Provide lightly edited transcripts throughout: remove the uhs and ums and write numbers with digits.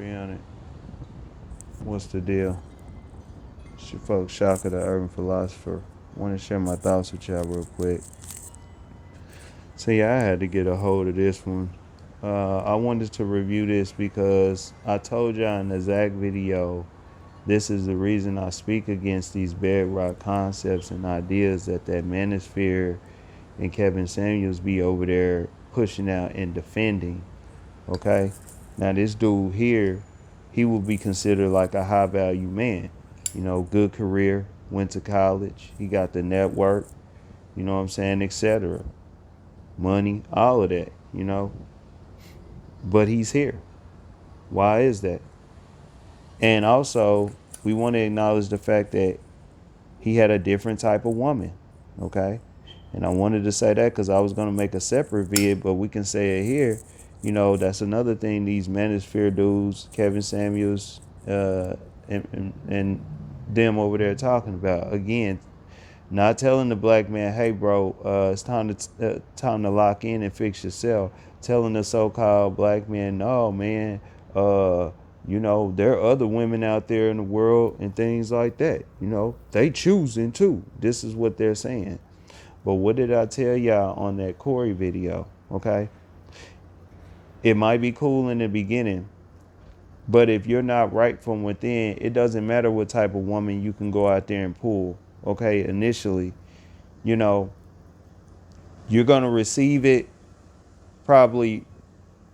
300. What's the deal? It's your folks, Shaka, the urban philosopher. Want to share my thoughts with y'all real quick. So yeah, I had to get a hold of this one. I wanted to review this because I told y'all in the Zach video, this is the reason I speak against these bedrock concepts and ideas that Manosphere and Kevin Samuels be over there pushing out and defending. Okay, now this dude here, he will be considered like a high value man. You know, good career, went to college, he got the network, you know what I'm saying, etc. Money, all of that, you know. But he's here. Why is that? And also, we want to acknowledge the fact that he had a different type of woman. Okay. And I wanted to say that because I was going to make a separate vid, but we can say it here. You know, that's another thing these Manosphere dudes, Kevin Samuels, and them over there talking about. Again, not telling the black man, hey, bro, it's time to lock in and fix yourself. Telling the so-called black man, no, man, you know, there are other women out there in the world and things like that. You know, they choosing too. This is what they're saying. But what did I tell y'all on that Corey video? Okay. It might be cool in the beginning, but if you're not right from within, it doesn't matter what type of woman you can go out there and pull. Okay. Initially, you know, you're going to receive it probably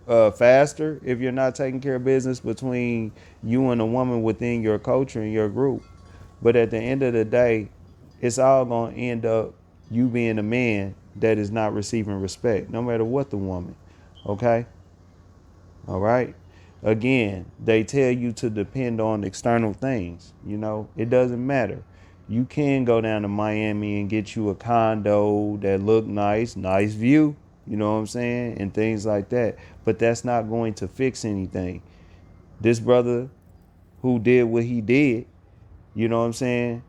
faster if you're not taking care of business between you and a woman within your culture and your group. But at the end of the day, it's all going to end up you being a man that is not receiving respect, no matter what the woman. Okay? All right? Again, they tell you to depend on external things. You know, it doesn't matter. You can go down to Miami and get you a condo that look nice, nice view, you know what I'm saying, and things like that. But that's not going to fix anything. This brother who did what he did, you know what I'm saying,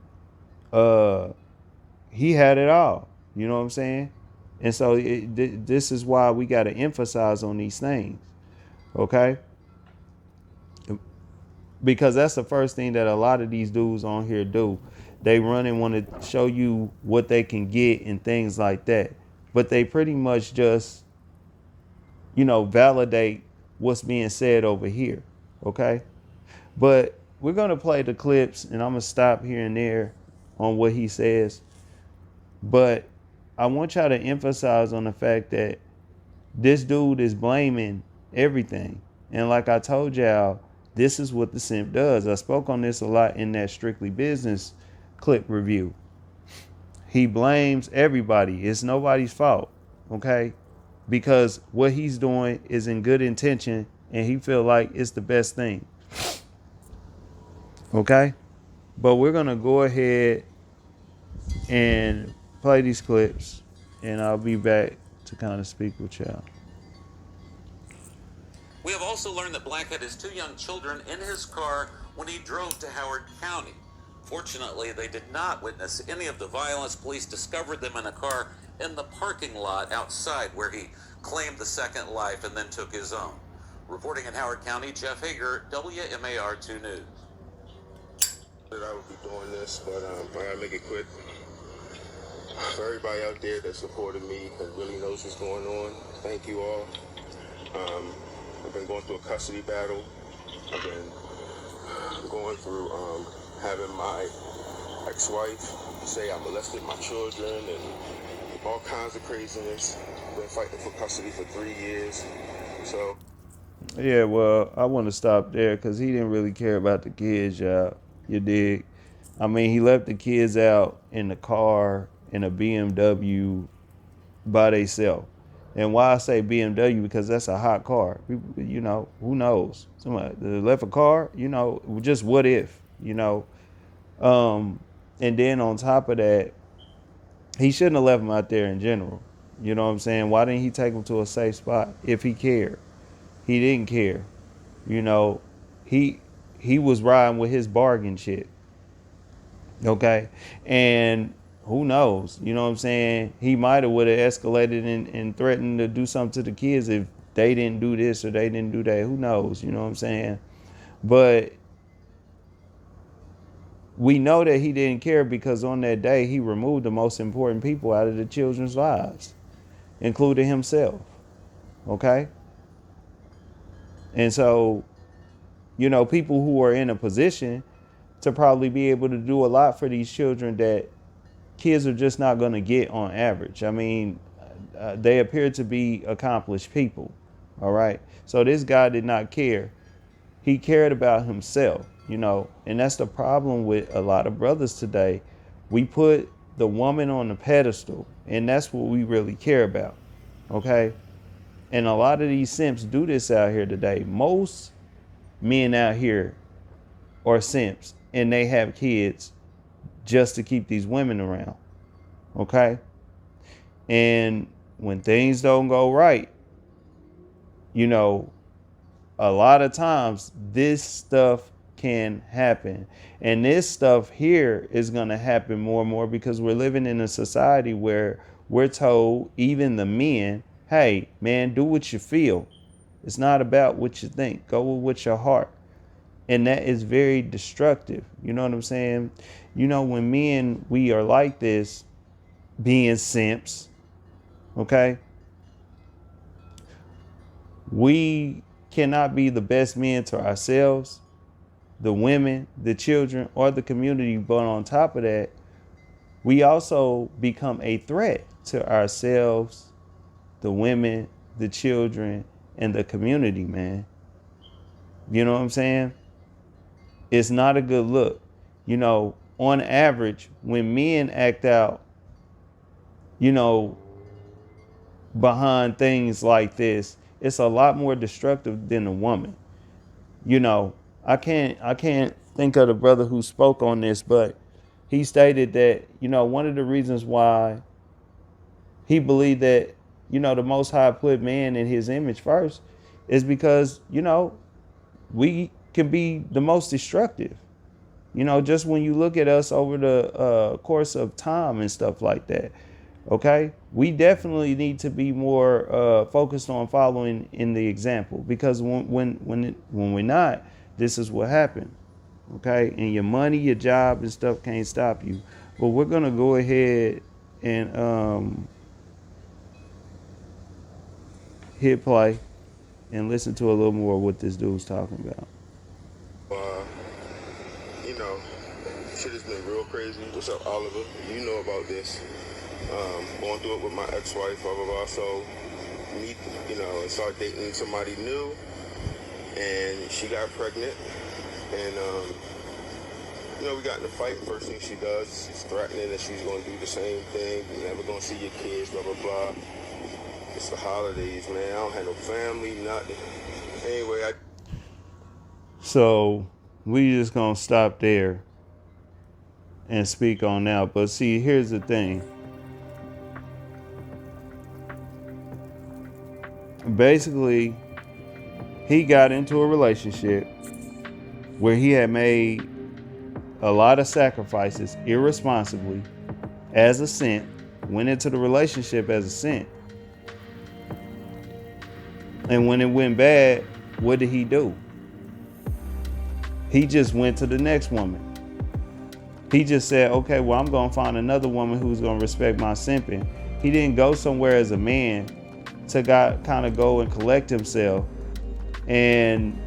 he had it all, you know what I'm saying? And so this is why we got to emphasize on these things, okay? Because that's the first thing that a lot of these dudes on here do. They run and want to show you what they can get and things like that. But they pretty much just, you know, validate what's being said over here. Okay? But we're going to play the clips and I'm going to stop here and there on what he says. But I want y'all to emphasize on the fact that this dude is blaming everything. And like I told y'all, this is what the simp does. I spoke on this a lot in that Strictly Business clip review. He blames everybody. It's nobody's fault, okay? Because what he's doing is in good intention and he feel like it's the best thing. Okay? But we're going to go ahead and play these clips and I'll be back to kind of speak with y'all. We have also learned that Black had his two young children in his car when he drove to Howard County. Fortunately, they did not witness any of the violence. Police discovered them in a car in the parking lot outside where he claimed the second life and then took his own. Reporting in Howard County, Jeff Hager, WMAR2 News. That I would be doing this, but I gotta make it quick. For everybody out there that supported me and really knows what's going on, thank you all. I've been going through a custody battle. I've been going through having my ex-wife say I molested my children and all kinds of craziness. Been fighting for custody for 3 years. So yeah, well, I want to stop there because he didn't really care about the kids, y'all. You dig? I mean, he left the kids out in the car in a BMW by themselves. And why I say BMW, because that's a hot car. People, you know, who knows? Somebody left a car, you know, just what if, you know? And then on top of that, he shouldn't have left him out there in general. You know what I'm saying? Why didn't he take him to a safe spot if he cared? He didn't care. You know, he was riding with his bargain shit. Okay. And who knows? You know what I'm saying? He might have would have escalated and threatened to do something to the kids if they didn't do this or they didn't do that. Who knows? You know what I'm saying? But we know that he didn't care because on that day he removed the most important people out of the children's lives, including himself. Okay? And so, people who are in a position to probably be able to do a lot for these children that kids are just not going to get on average. I mean, they appear to be accomplished people. All right. So this guy did not care. He cared about himself, and that's the problem with a lot of brothers today. We put the woman on the pedestal, and that's what we really care about. Okay. And a lot of these simps do this out here today. Most men out here are simps, and they have kids just to keep these women around. Okay. And when things don't go right, a lot of times this stuff can happen. And this stuff here is going to happen more and more because we're living in a society where we're told, even the men, hey, man, do what you feel. It's not about what you think. Go with your heart. And that is very destructive. You know what I'm saying? When men, we are like this, being simps, okay? We cannot be the best men to ourselves, the women, the children, or the community. But on top of that, we also become a threat to ourselves, the women, the children, and the community, man. You know what I'm saying? It's not a good look. On average, when men act out, behind things like this, it's a lot more destructive than a woman. I can't think of the brother who spoke on this, but he stated that, one of the reasons why he believed that, the Most High put man in his image first is because, we can be the most destructive. Just when you look at us over the course of time and stuff like that. Okay, we definitely need to be more focused on following in the example, because when we're not, this is what happened. Okay, and your money, your job, and stuff can't stop you. But we're gonna go ahead and hit play and listen to a little more of what this dude's talking about. You know, shit has been real crazy. What's up, Oliver? You know about this. Going through it with my ex-wife, blah, blah, blah. So, me, start dating somebody new, and she got pregnant, and, we got in a fight. First thing she does, she's threatening that she's going to do the same thing. You're never going to see your kids, blah, blah, blah. It's the holidays, man. I don't have no family, nothing. Anyway, So, we just going to stop there and speak on that. But see, here's the thing. Basically, he got into a relationship where he had made a lot of sacrifices irresponsibly as a simp, went into the relationship as a simp. And when it went bad, what did he do? He just went to the next woman. He just said, okay, well, I'm going to find another woman who's going to respect my simping. He didn't go somewhere as a man to kind of go and collect himself and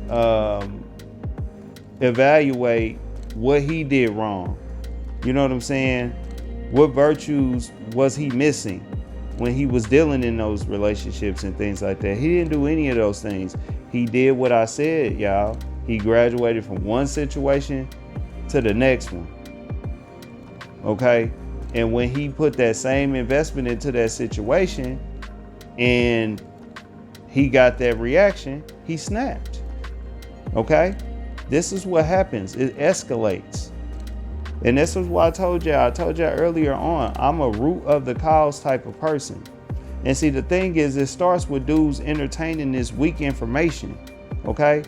evaluate what he did wrong. You know what I'm saying? What virtues was he missing when he was dealing in those relationships and things like that? He didn't do any of those things. He did what I said, y'all. He graduated from one situation to the next one. Okay? And when he put that same investment into that situation and he got that reaction, he snapped. Okay? This is what happens. It escalates. And this is what I told y'all earlier on. I'm a root of the cause type of person. And see, the thing is, it starts with dudes entertaining this weak information. Okay?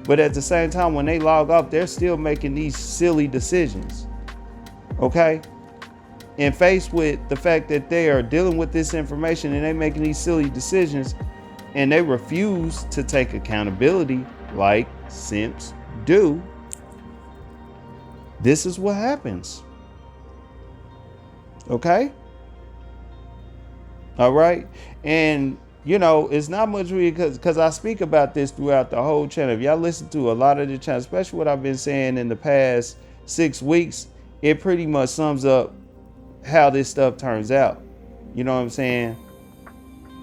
But at the same time, when they log off, they're still making these silly decisions. Okay? And faced with the fact that they are dealing with this information and they're making these silly decisions and they refuse to take accountability like simps do, this is what happens. Okay? All right? And, you know, it's not much because I speak about this throughout the whole channel. If y'all listen to a lot of the channel, especially what I've been saying in the past 6 weeks, it pretty much sums up how this stuff turns out. You know what I'm saying?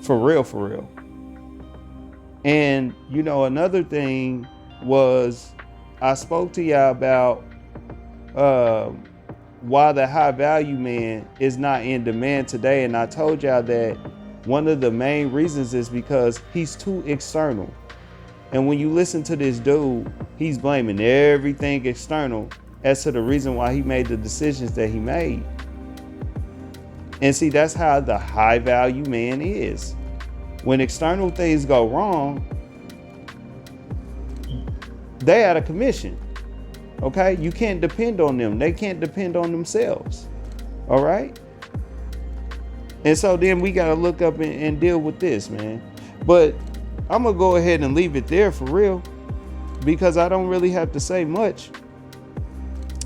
For real, for real. And, you know, another thing was I spoke to y'all about why the high value man is not in demand today. And I told y'all that one of the main reasons is because he's too external. And when you listen to this dude, he's blaming everything external as to the reason why he made the decisions that he made. And see, that's how the high value man is. When external things go wrong, they out of commission. Okay? You can't depend on them. They can't depend on themselves. All right? And so then we got to look up and deal with this, man. But I'm going to go ahead and leave it there for real, because I don't really have to say much.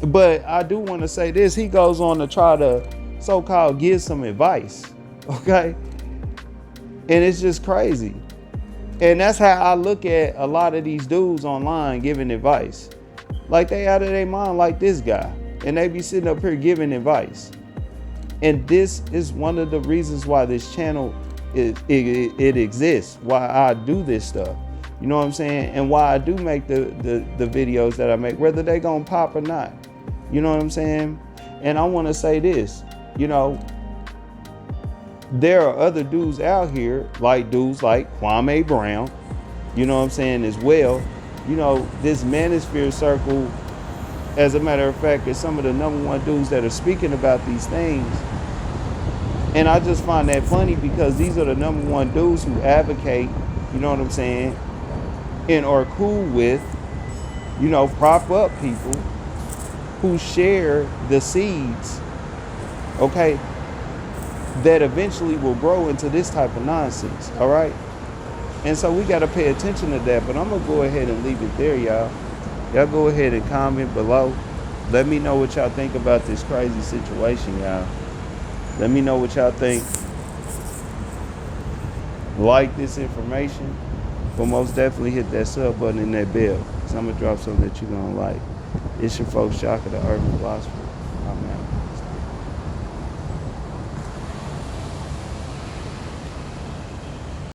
But I do want to say this. He goes on to try to so-called give some advice. Okay? And it's just crazy. And that's how I look at a lot of these dudes online giving advice. Like they out of their mind like this guy. And they be sitting up here giving advice. And this is one of the reasons why this channel it exists. Why I do this stuff. You know what I'm saying? And why I do make the videos that I make, whether they gonna pop or not. You know what I'm saying? And I want to say this, you know, there are other dudes out here, like dudes like Kwame Brown, you know what I'm saying, as well. You know, this manosphere circle, as a matter of fact, is some of the #1 dudes that are speaking about these things. And I just find that funny because these are the #1 dudes who advocate, you know what I'm saying, and are cool with, you know, prop up people who share the seeds, okay, that eventually will grow into this type of nonsense. All right? And so we got to pay attention to that. But I'm going to go ahead and leave it there, y'all. Y'all go ahead and comment below. Let me know what y'all think about this crazy situation, y'all. Let me know what y'all think. Like this information, but most definitely hit that sub button and that bell, because I'm going to drop something that you're going to like. It's your folks, Shaka, the Urban Philosopher. I'm out.